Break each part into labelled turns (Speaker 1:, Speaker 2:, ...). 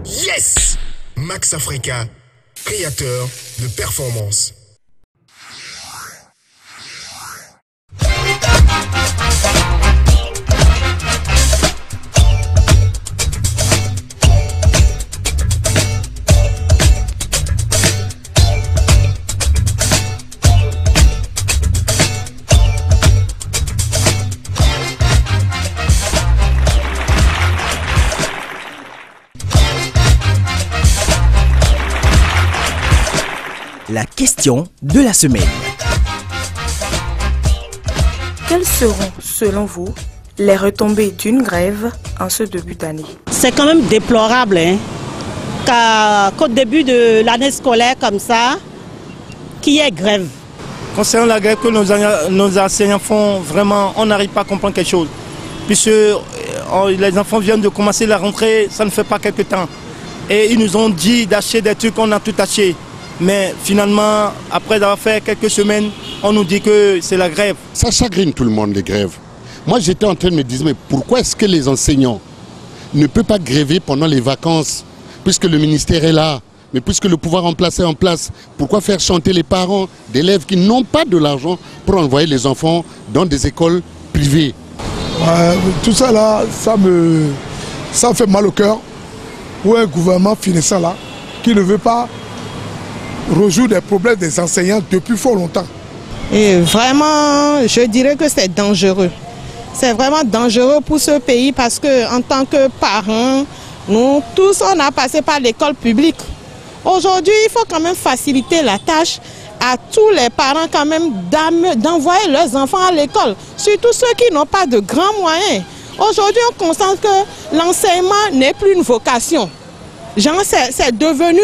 Speaker 1: Yes! Max Africa, créateur de performance.
Speaker 2: La question de la semaine.
Speaker 3: Quelles seront, selon vous, les retombées d'une grève en ce début d'année?
Speaker 4: C'est quand même déplorable qu'au début de l'année scolaire comme ça, qu'il y ait grève.
Speaker 5: Concernant la grève que nos enseignants font, vraiment, on n'arrive pas à comprendre quelque chose. Puisque les enfants viennent de commencer la rentrée, ça ne fait pas quelque temps. Et ils nous ont dit d'acheter des trucs, on a tout acheté. Mais finalement, après avoir fait quelques semaines, on nous dit que c'est la grève.
Speaker 6: Ça chagrine tout le monde, les grèves. Moi, j'étais en train de me dire, mais pourquoi est-ce que les enseignants ne peuvent pas gréver pendant les vacances, puisque le ministère est là, mais puisque le pouvoir en place est en place, pourquoi faire chanter les parents d'élèves qui n'ont pas de l'argent pour envoyer les enfants dans des écoles privées?
Speaker 7: Tout ça là, ça me fait mal au cœur pour un gouvernement finissant là, qui ne veut pas résoudre les problèmes des enseignants depuis fort longtemps.
Speaker 4: Et vraiment, je dirais que c'est dangereux. C'est vraiment dangereux pour ce pays parce que en tant que parents, nous tous, on a passé par l'école publique. Aujourd'hui, il faut quand même faciliter la tâche à tous les parents quand même d'envoyer leurs enfants à l'école, surtout ceux qui n'ont pas de grands moyens. Aujourd'hui, on constate que l'enseignement n'est plus une vocation. Genre, c'est devenu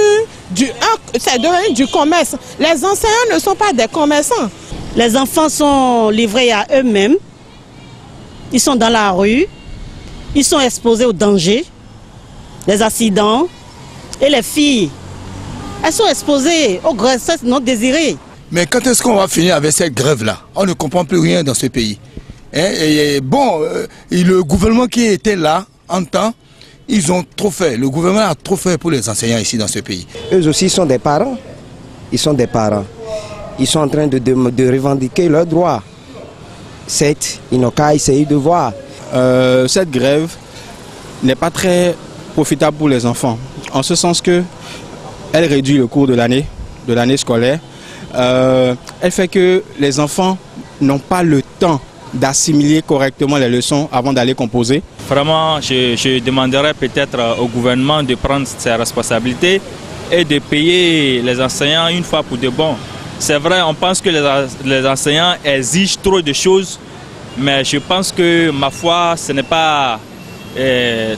Speaker 4: du commerce. Les enseignants ne sont pas des commerçants. Les enfants sont livrés à eux-mêmes. Ils sont dans la rue. Ils sont exposés aux dangers, les accidents. Et les filles, elles sont exposées aux grossesses non désirées.
Speaker 8: Mais quand est-ce qu'on va finir avec cette grève-là? On ne comprend plus rien dans ce pays. Et le gouvernement qui était là, en temps, ils ont trop fait. Le gouvernement a trop fait pour les enseignants ici dans ce pays.
Speaker 9: Eux aussi sont des parents. Ils sont des parents. Ils sont en train de revendiquer leurs droits. Certes, ils n'ont qu'à essayer de voir.
Speaker 10: Cette grève n'est pas très profitable pour les enfants. En ce sens que elle réduit le cours de l'année scolaire. Elle fait que les enfants n'ont pas le temps d'assimiler correctement les leçons avant d'aller composer.
Speaker 11: Vraiment, je demanderais peut-être au gouvernement de prendre ses responsabilités et de payer les enseignants une fois pour de bon. C'est vrai, on pense que les enseignants exigent trop de choses, mais je pense que, ma foi, ce n'est pas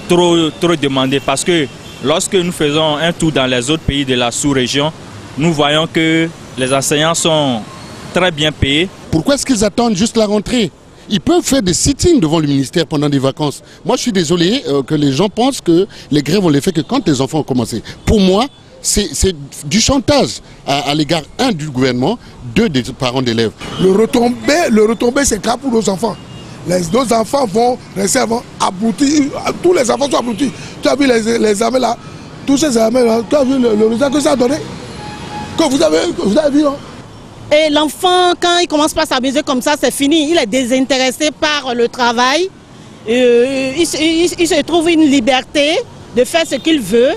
Speaker 11: trop demandé parce que lorsque nous faisons un tour dans les autres pays de la sous-région, nous voyons que les enseignants sont très bien payés.
Speaker 6: Pourquoi est-ce qu'ils attendent juste la rentrée? Ils peuvent faire des sit-ins devant le ministère pendant des vacances. Moi, je suis désolé que les gens pensent que les grèves, on les fait que quand les enfants ont commencé. Pour moi, c'est du chantage à l'égard, un, du gouvernement, deux, des parents d'élèves.
Speaker 7: Le retombé, c'est grave pour nos enfants. Nos enfants vont rester abrutis. Tous les enfants sont abrutis. Tu as vu les examens là? Tous ces examens là, tu as vu le résultat que ça a donné? Que vous avez vu, hein?
Speaker 4: Et l'enfant, quand il commence pas à s'amuser comme ça, c'est fini. Il est désintéressé par le travail. Il se trouve une liberté de faire ce qu'il veut.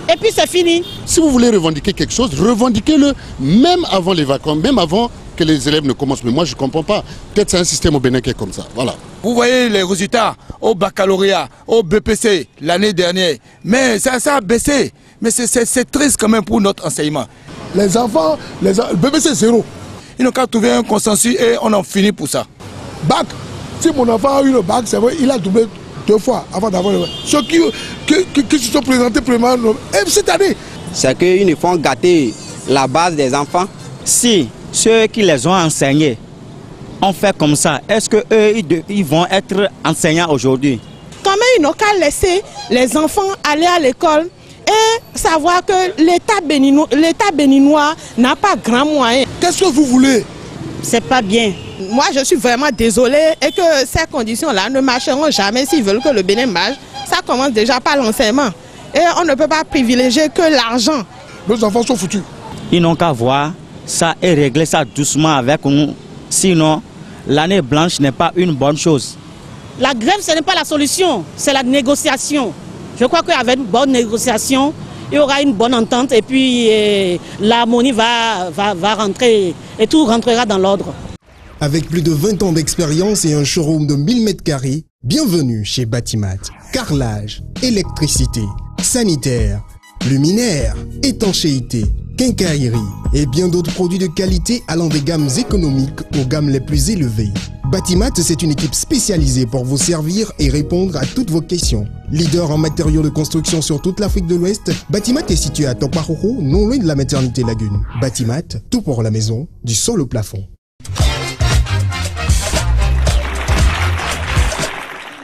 Speaker 4: Et puis c'est fini.
Speaker 6: Si vous voulez revendiquer quelque chose, revendiquez-le même avant les vacances, même avant que les élèves ne commencent. Mais moi, je ne comprends pas. Peut-être c'est un système au Bénin qui est comme ça. Voilà.
Speaker 8: Vous voyez les résultats au baccalauréat, au BPC l'année dernière. Mais ça a baissé. Mais c'est triste quand même pour notre enseignement.
Speaker 7: Les enfants, le BPC 0.
Speaker 8: Ils n'ont qu'à trouver un consensus et on en finit pour ça.
Speaker 7: Bac. Si mon enfant a eu le bac, c'est vrai, il a doublé 2 fois avant d'avoir le bac. Ceux qui se sont présentés premièrement, cette année.
Speaker 9: C'est qu'ils font gâter la base des enfants.
Speaker 2: Si ceux qui les ont enseignés ont fait comme ça, est-ce qu'eux, ils vont être enseignants aujourd'hui?
Speaker 4: Quand même, ils n'ont qu'à laisser les enfants aller à l'école et savoir que l'État béninois n'a pas grand moyen.
Speaker 7: Qu'est-ce que vous voulez?
Speaker 4: C'est pas bien. Moi, je suis vraiment désolée et que ces conditions-là ne marcheront jamais s'ils veulent que le Bénin marche. Ça commence déjà par l'enseignement. Et on ne peut pas privilégier que l'argent.
Speaker 7: Nos enfants sont foutus.
Speaker 2: Ils n'ont qu'à voir ça et régler ça doucement avec nous. Sinon, l'année blanche n'est pas une bonne chose.
Speaker 12: La grève, ce n'est pas la solution, c'est la négociation. Je crois qu'avec une bonne négociation, il y aura une bonne entente et puis l'harmonie va rentrer et tout rentrera dans l'ordre.
Speaker 13: Avec plus de 20 ans d'expérience et un showroom de 1000 m², bienvenue chez Batimat. Carrelage, électricité, sanitaire, luminaire, étanchéité, quincaillerie et bien d'autres produits de qualité allant des gammes économiques aux gammes les plus élevées. Batimat, c'est une équipe spécialisée pour vous servir et répondre à toutes vos questions. Leader en matériaux de construction sur toute l'Afrique de l'Ouest, Batimat est situé à Tokparoro, non loin de la maternité Lagune. Batimat, tout pour la maison, du sol au plafond.